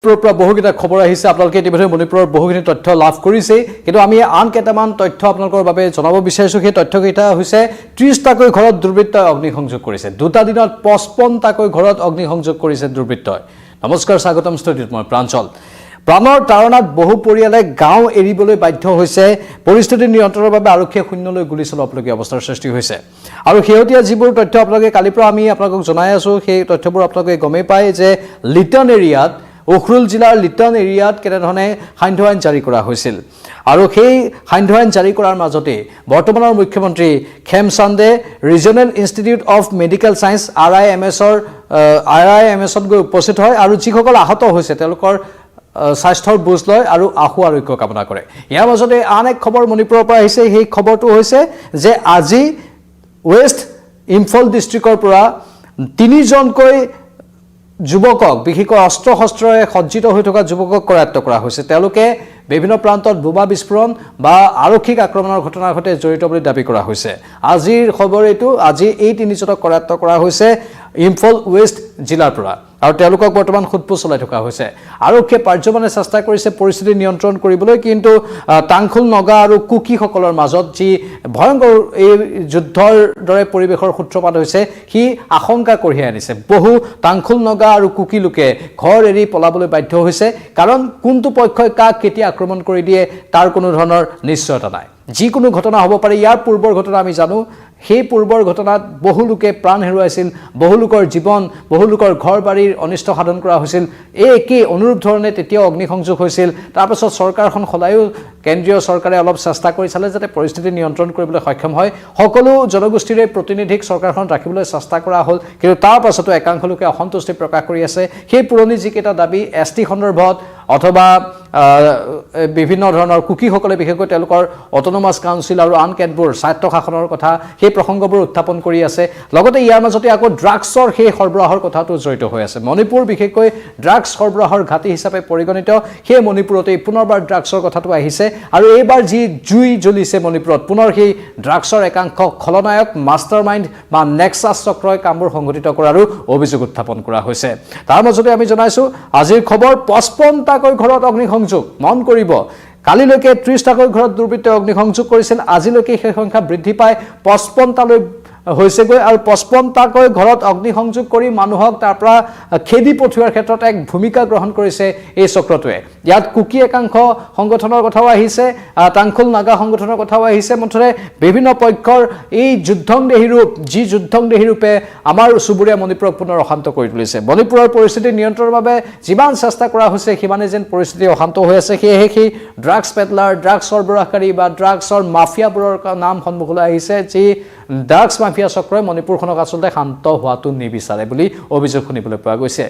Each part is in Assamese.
পৰা বহুকেইটা খবৰ আহিছে আপোনালোকে ইতিমধ্যে মণিপুৰৰ বহুখিনি তথ্য লাভ কৰিছে কিন্তু আমি আন কেইটামান তথ্য আপোনালোকৰ বাবে জনাব বিচাৰিছো সেই তথ্যকেইটা হৈছে 30টাকৈ ঘৰত দুৰ্বৃত্তই অগ্নিসংযোগ কৰিছে দুটা দিনত 55টাকৈ ঘৰত অগ্নিসংযোগ কৰিছে দুৰ্বৃত্তই নমস্কাৰ স্বাগতম ষ্টুডিঅ'ত মই প্ৰাঞ্চল প্ৰাণৰ তাৰণাত বহু পৰিয়ালে গাঁও এৰিবলৈ বাধ্য হৈছে পৰিস্থিতি নিয়ন্ত্ৰণৰ বাবে আৰক্ষীয়ে শূন্যলৈ গুলি চলাবলগীয়া অৱস্থাৰ সৃষ্টি হৈছে আৰু হেউতিয়া যিবোৰ তথ্য আপোনালোকে কালিৰ পৰা আমি আপোনালোকক জনাই আছো সেই তথ্যবোৰ আপোনালোকে গমেই পায় যে লিটন এৰিয়াত উখৰুল জিলাৰ লিটন এৰিয়াত কেনেধৰণে সান্ধ্য আইন জাৰি কৰা হৈছিল আৰু সেই সান্ধ্য আইন জাৰি কৰাৰ মাজতে বৰ্তমানৰ মুখ্যমন্ত্ৰী খেমচান্দে regional institute of medical science RIMSত গৈ উপস্থিত হয় আৰু যিসকল আহত হৈছে তেওঁলোকৰ স্বাস্থ্যৰ বুজ লয় আৰু আশু আৰোগ্য কামনা কৰে ইয়াৰ মাজতে আন এক খবৰ মণিপুৰৰ পৰা আহিছে সেই খবৰটো হৈছে যে আজি ৱেষ্ট ইম্ফল ডিষ্ট্ৰিক্টৰ পৰা 3জনকৈ যুৱকক বিশেষকৈ অস্ত্ৰ শস্ত্ৰৰে সজ্জিত হৈ থকা যুৱকক কৰায়ত্ব কৰা হৈছে তেওঁলোকে বিভিন্ন প্ৰান্তত বোমা বিস্ফোৰণ বা আৰক্ষিক আক্ৰমণৰ ঘটনাৰ সৈতে জড়িত বুলি দাবী কৰা হৈছে আজিৰ খবৰ এইটো আজি এই 3জনক কৰায়ত্ব কৰা হৈছে ইম্ফল ৱেষ্ট জিলাৰ পৰা আৰু তেওঁলোকক বৰ্তমান খুদপুচ চলাই থকা হৈছে আৰক্ষীয়ে পাৰ্যমানে চেষ্টা কৰিছে পৰিস্থিতি নিয়ন্ত্ৰণ কৰিবলৈ কিন্তু টাংখুল নগা আৰু কুকিসকলৰ মাজত যি ভয়ংকৰ এই যুদ্ধৰ দৰে পৰিৱেশৰ সূত্ৰপাত হৈছে কি আশংকা কঢ়িয়াই আনিছে বহু টাংখুল নগা আৰু কুকি লোকে ঘৰ এৰি পলাবলৈ বাধ্য হৈছে কাৰণ কোনটো পক্ষই কাক কেতিয়া আক্ৰমণ কৰি দিয়ে তাৰ কোনো ধৰণৰ নিশ্চয়তা নাই যিকোনো ঘটনা হ'ব পাৰে ইয়াৰ পূৰ্বৰ ঘটনা আমি জানো সেই পূৰ্বৰ ঘটনাত বহু লোকে প্ৰাণ হেৰুৱাইছিল বহু লোকৰ জীৱন বহু লোকৰ ঘৰ বাৰীৰ অনিষ্ট সাধন কৰা হৈছিল এই একেই অনুৰূপ ধৰণে তেতিয়া অগ্নিসংযোগ হৈছিল তাৰ পাছত চৰকাৰখন খলায়ো কেন্দ্ৰীয় চৰকাৰে অলপ চেষ্টা কৰি চালে যাতে পৰিস্থিতি নিয়ন্ত্ৰণ কৰিবলৈ সক্ষম হয় সকলো জনগোষ্ঠীৰে প্ৰতিনিধিক চৰকাৰখন ৰাখিবলৈ চেষ্টা কৰা হ'ল কিন্তু তাৰ পাছতো একাংশ লোকে অসন্তুষ্টি প্ৰকাশ কৰি আছে সেই পুৰণি যিকেইটা দাবী ST সন্দৰ্ভত অথবা বিভিন্ন ধৰণৰ কুকিসকলে বিশেষকৈ তেওঁলোকৰ অটোনমাস কাউন্সিল আৰু আন কেতবোৰ স্বায়ত্ত শাসনৰ কথা সেই প্ৰসংগবোৰ উত্থাপন কৰি আছে লগতে ইয়াৰ মাজতে আকৌ ড্ৰাগছৰ সেই সৰবৰাহৰ কথাটো জড়িত হৈ আছে মণিপুৰ বিশেষকৈ ড্ৰাগছ সৰবৰাহৰ ঘাটি হিচাপে পৰিগণিত সেই মণিপুৰতে পুনৰবাৰ ড্ৰাগছৰ কথাটো আহিছে আৰু এইবাৰ যি জুই জ্বলিছে মণিপুৰত পুনৰ সেই ড্ৰাগছৰ একাংশ খলনায়ক মাষ্টাৰমাইণ্ড বা নেক্সাছ চক্ৰই কামবোৰ সংঘটিত কৰাৰো অভিযোগ উত্থাপন কৰা হৈছে তাৰ মাজতে আমি জনাইছো আজিৰ খবৰ 55টাকৈ ঘৰত অগ্নিসংযোগ মন কৰিব কালিলৈকে 30টাকৈ ঘৰত দুৰ্বৃত্তই অগ্নিসংযোগ কৰিছিল আজিলৈকে সেই সংখ্যা বৃদ্ধি পায় 55টালৈ হৈছেগৈ আৰু 55টাকৈ ঘৰত অগ্নিসংযোগ কৰি মানুহক তাৰ পৰা খেদি পঠিওৱাৰ ক্ষেত্ৰত এক ভূমিকা গ্ৰহণ কৰিছে এই চক্ৰটোৱে ইয়াত কুকি একাংশ সংগঠনৰ কথাও আহিছে টাংখুল নাগা সংগঠনৰ কথাও আহিছে মুঠতে বিভিন্ন পক্ষৰ এই যুদ্ধংদেহী ৰূপ যি যুদ্ধংদেহী ৰূপে আমাৰ চুবুৰীয়া মণিপুৰক পুনৰ অশান্ত কৰি তুলিছে মণিপুৰৰ পৰিস্থিতি নিয়ন্ত্ৰণৰ বাবে যিমান চেষ্টা কৰা হৈছে সিমানে যেন পৰিস্থিতি অশান্ত হৈ আছে সেয়েহে সেই ড্ৰাগছ পেডলাৰ ড্ৰাগছ সৰবৰাহকাৰী বা ড্ৰাগছৰ মাফিয়াবোৰৰ নাম সন্মুখলৈ আহিছে যি ড্ৰাগছ মাফিয়া চক্ৰই মণিপুৰখনক আচলতে শান্ত হোৱাটো নিবিচাৰে বুলি অভিযোগ শুনিবলৈ পোৱা গৈছে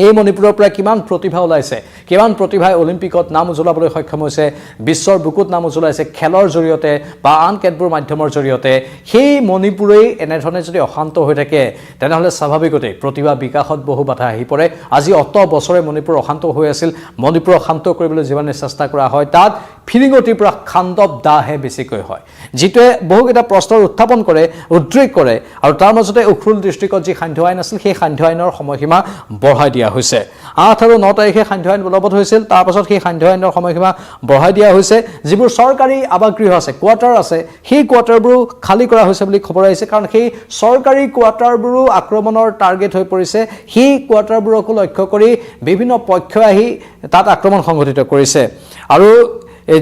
এই মণিপুৰৰ পৰা কিমান প্ৰতিভা ওলাইছে কিমান প্ৰতিভাই অলিম্পিকত নাম উজ্বলাবলৈ সক্ষম হৈছে বিশ্বৰ বুকুত নাম উজ্বলাইছে খেলৰ জৰিয়তে বা আন কেতবোৰ মাধ্যমৰ জৰিয়তে সেই মণিপুৰেই এনেধৰণে যদি অশান্ত হৈ থাকে তেনেহ'লে স্বাভাৱিকতেই প্ৰতিভা বিকাশত বহু বাধা আহি পৰে আজি অত বছৰে মণিপুৰ অশান্ত হৈ আছিল মণিপুৰক শান্ত কৰিবলৈ যিমানে চেষ্টা কৰা হয় তাত ফিলিঙতিৰ পৰা খাণ্ডৱ দাহে বেছিকৈ হয় যিটোৱে বহুকেইটা প্ৰশ্নৰ উত্থাপন কৰে উদ্ৰেক কৰে আৰু তাৰ মাজতে উখৰুল ডিষ্ট্ৰিক্টত যি সান্ধ্য আইন আছিল সেই সান্ধ্য আইনৰ সময়সীমা বঢ়াই দিয়া হৈছে 8 আৰু 9 তাৰিখে সান্ধ্য আইন বলবৎ হৈছিল তাৰ পাছত সেই সান্ধ্য আইনৰ সময়সীমা বঢ়াই দিয়া হৈছে যিবোৰ চৰকাৰী আৱাসগৃহ আছে কোৱাৰ্টাৰ আছে সেই কোৱাৰ্টাৰবোৰ খালী কৰা হৈছে বুলি খবৰ আহিছে কাৰণ সেই চৰকাৰী কোৱাৰ্টাৰবোৰো আক্ৰমণৰ টাৰ্গেট হৈ পৰিছে সেই কোৱাৰ্টাৰবোৰকো লক্ষ্য কৰি বিভিন্ন পক্ষই আহি তাত আক্ৰমণ সংঘটিত কৰিছে আৰু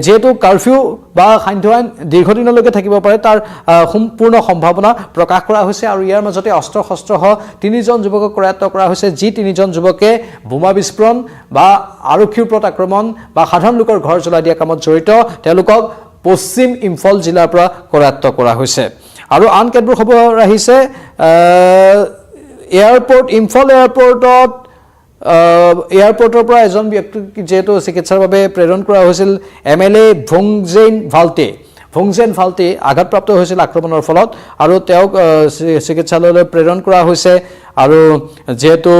যেহেতু কাৰফিউ বা সান্ধ্য আইন দীৰ্ঘদিনলৈকে থাকিব পাৰে তাৰ সম্পূৰ্ণ সম্ভাৱনা প্ৰকাশ কৰা হৈছে আৰু ইয়াৰ মাজতে অস্ত্ৰ শস্ত্ৰসহ 3জন যুৱকক কৰায়ত্ব কৰা হৈছে যি 3জন যুৱকে বোমা বিস্ফোৰণ বা আৰক্ষীৰ ওপৰত আক্ৰমণ বা সাধাৰণ লোকৰ ঘৰ জ্বলাই দিয়া কামত জড়িত তেওঁলোকক পশ্চিম ইম্ফল জিলাৰ পৰা কৰায়ত্ব কৰা হৈছে আৰু আন কেতবোৰ খবৰ আহিছে এয়াৰপোৰ্ট ইম্ফল এয়াৰপোৰ্টৰ পৰা এজন ব্যক্তিক যেহেতু চিকিৎসাৰ বাবে প্ৰেৰণ কৰা হৈছিল MLA ভুংজেন ফাল্টে আঘাতপ্ৰাপ্ত হৈছিল আক্ৰমণৰ ফলত আৰু তেওঁক চিকিৎসালয়লৈ প্ৰেৰণ কৰা হৈছে আৰু যেহেতু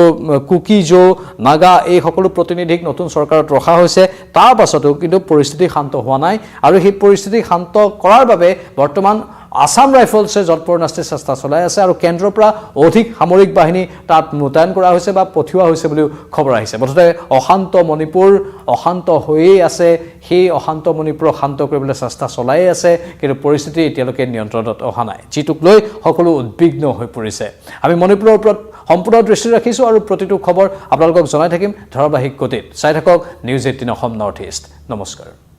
কুকি জো নাগা এই সকলো প্ৰতিনিধিক নতুন চৰকাৰত ৰখা হৈছে তাৰ পাছতো কিন্তু পৰিস্থিতি শান্ত হোৱা নাই আৰু সেই পৰিস্থিতি শান্ত কৰাৰ বাবে বৰ্তমান আসাম ৰাইফলছে জল্পনাস্তিৰ চেষ্টা চলাই আছে আৰু কেন্দ্ৰৰ পৰা অধিক সামৰিক বাহিনী তাত মোতায়েন কৰা হৈছে বা পঠিওৱা হৈছে বুলিও খবৰ আহিছে মুঠতে অশান্ত মণিপুৰ অশান্ত হৈয়ে আছে সেই অশান্ত মণিপুৰক শান্ত কৰিবলৈ চেষ্টা চলাই আছে কিন্তু পৰিস্থিতি এতিয়ালৈকে নিয়ন্ত্ৰণত অহা নাই যিটোক লৈ সকলো উদ্বিগ্ন হৈ পৰিছে আমি মণিপুৰৰ ওপৰত সম্পূৰ্ণ দৃষ্টি ৰাখিছোঁ আৰু প্ৰতিটো খবৰ আপোনালোকক জনাই থাকিম ধাৰাবাহিক গতিত চাই থাকক নিউজ 18 অসম নৰ্থ ইষ্ট নমস্কাৰ